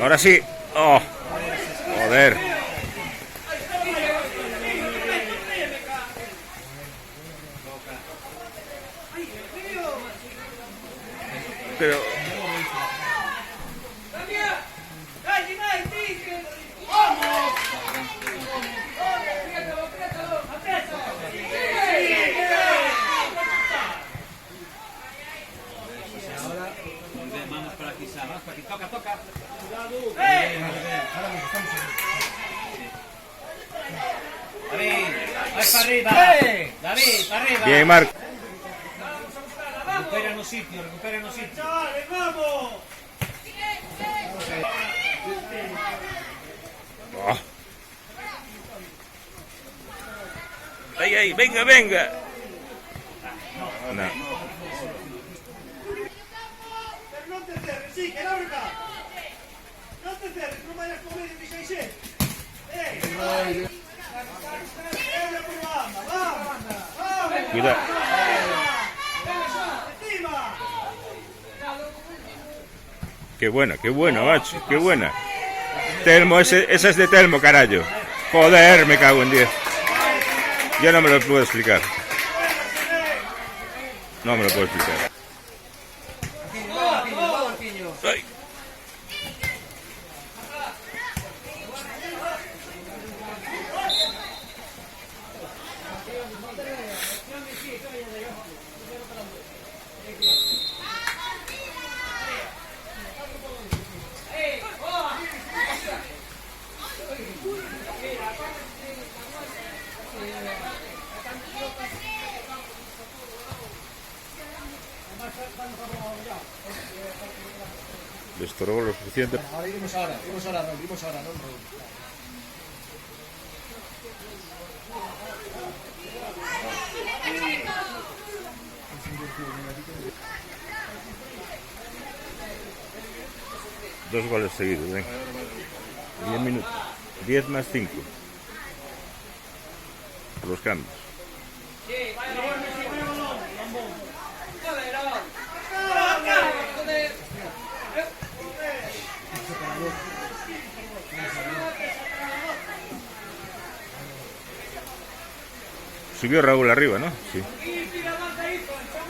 Ahora sí. Oh, joder. Pero... Toca. David, vai para arriba. David, para arriba. Bien, Marc. Recupera no sitio. ¡Dale, vamos! Oh. Ay, venga. No. Pero no te cierres, sí, que larga. No te cierres, no vayas a comer en mi caixé. ¡Vamos! Cuidado. ¡Encima! Qué buena, macho, qué buena. Telmo, esa es de Telmo, carajo. Joder, me cago en 10. Yo no me lo puedo explicar. No me lo puedo explicar. Ay. Le estorbó lo suficiente. Ahora iremos ahora, no. Dos goles seguidos, venga. 10 minutos. 10 más 5. Los cambios. Subió Raúl arriba, ¿no? Sí.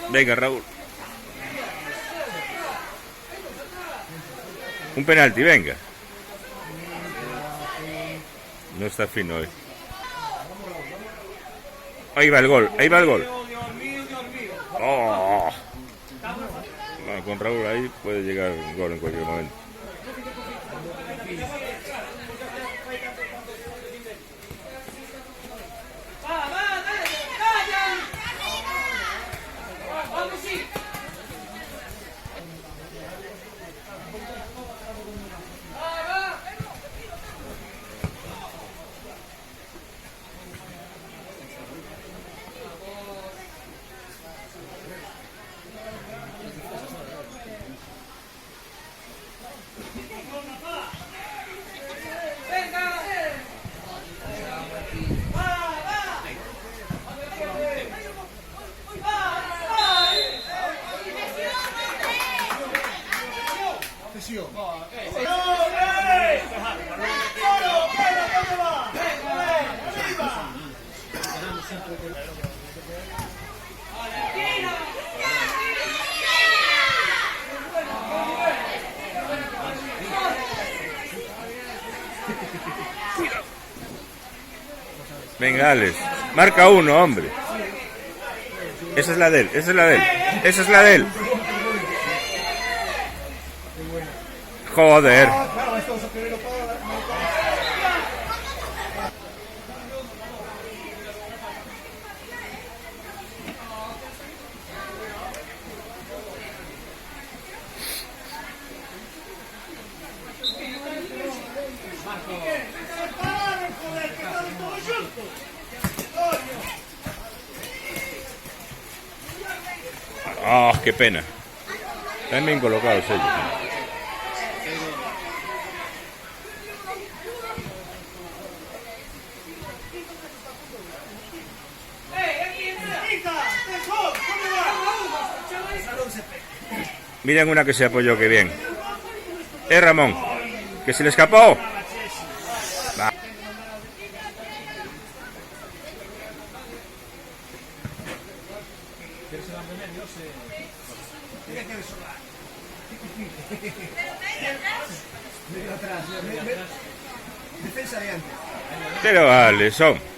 Venga, Raúl. Un penalti, venga. No está fino hoy. Ahí va el gol. Oh. Bueno, con Raúl ahí puede llegar un gol en cualquier momento. Venga, Alex. Marca uno, hombre. Esa es la de él. Joder. Oh, qué pena. Están bien colocados ellos. Miren una que se apoyó, que bien. Ramón. Que se le escapó. Va. Medio atrás, defensa de antes. Pero vale, son.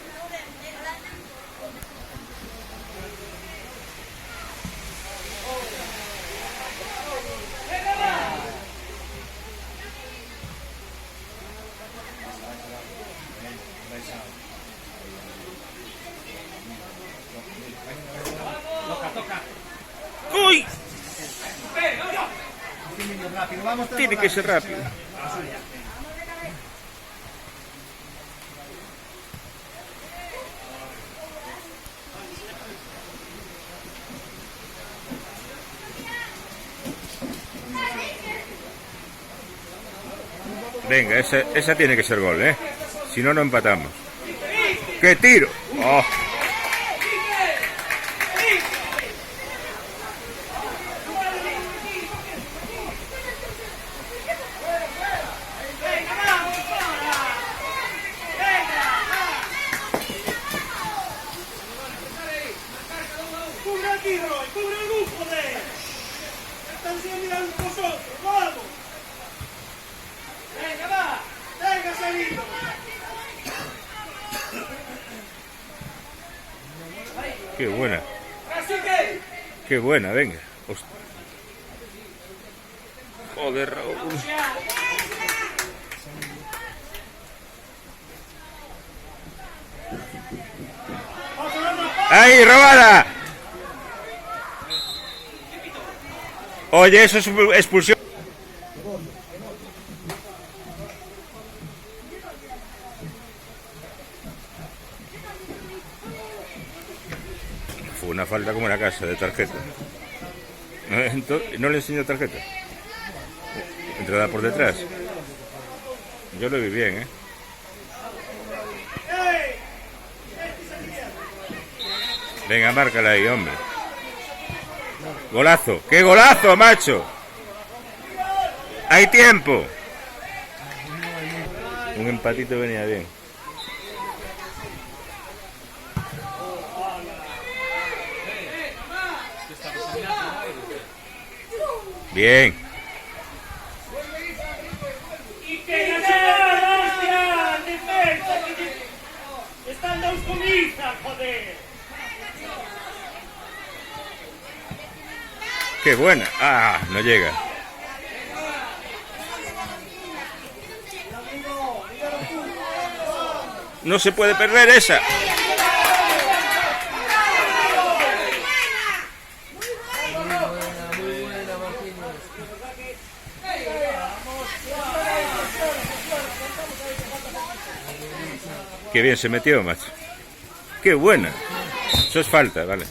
¡Uy! Rápido, vamos todos Tiene que ser rápido. Venga, esa tiene que ser gol, ¿eh? Si no, no empatamos. ¡Qué tiro! ¡Oh! ¡Cubre aquí, Roy! ¡Cubre el bus, joder! ¡Están sin mirando vosotros! ¡Vamos! ¡Venga, va! ¡Venga, seguido! ¡Qué buena! ¡Así que! ¡Qué buena! Venga. Hostia. Joder, Raúl. ¡Ahí, robada! Oye, eso es expulsión. Fue una falta como la casa de tarjeta. No le enseño tarjeta. Entrada por detrás. Yo lo vi bien, ¿eh? Venga, márcala ahí, hombre. Golazo. ¡Qué golazo, macho! ¡Hay tiempo! Un empatito venía bien. Bien. ¡Y que la hostia! ¡Defensa! ¡Están dos comisas, joder! ¡Qué buena! ¡Ah! No llega. No se puede perder esa. Qué bien se metió, macho. Qué buena. Eso es falta, vale.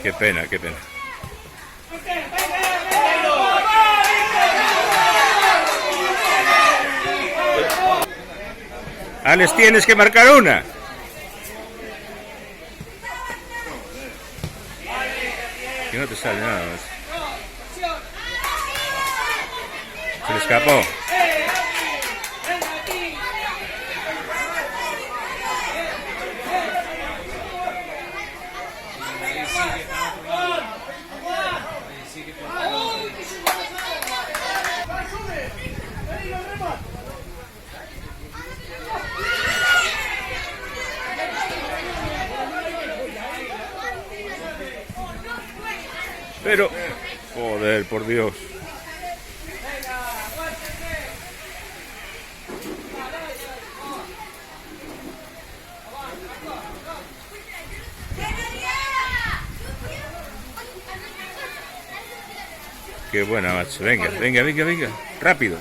Qué pena, qué pena. Alex, tienes que marcar una. Que no te sale nada más. Se le escapó. Pero, joder, por Dios. Qué buena, macho. Venga, venga, venga, venga. Rápido.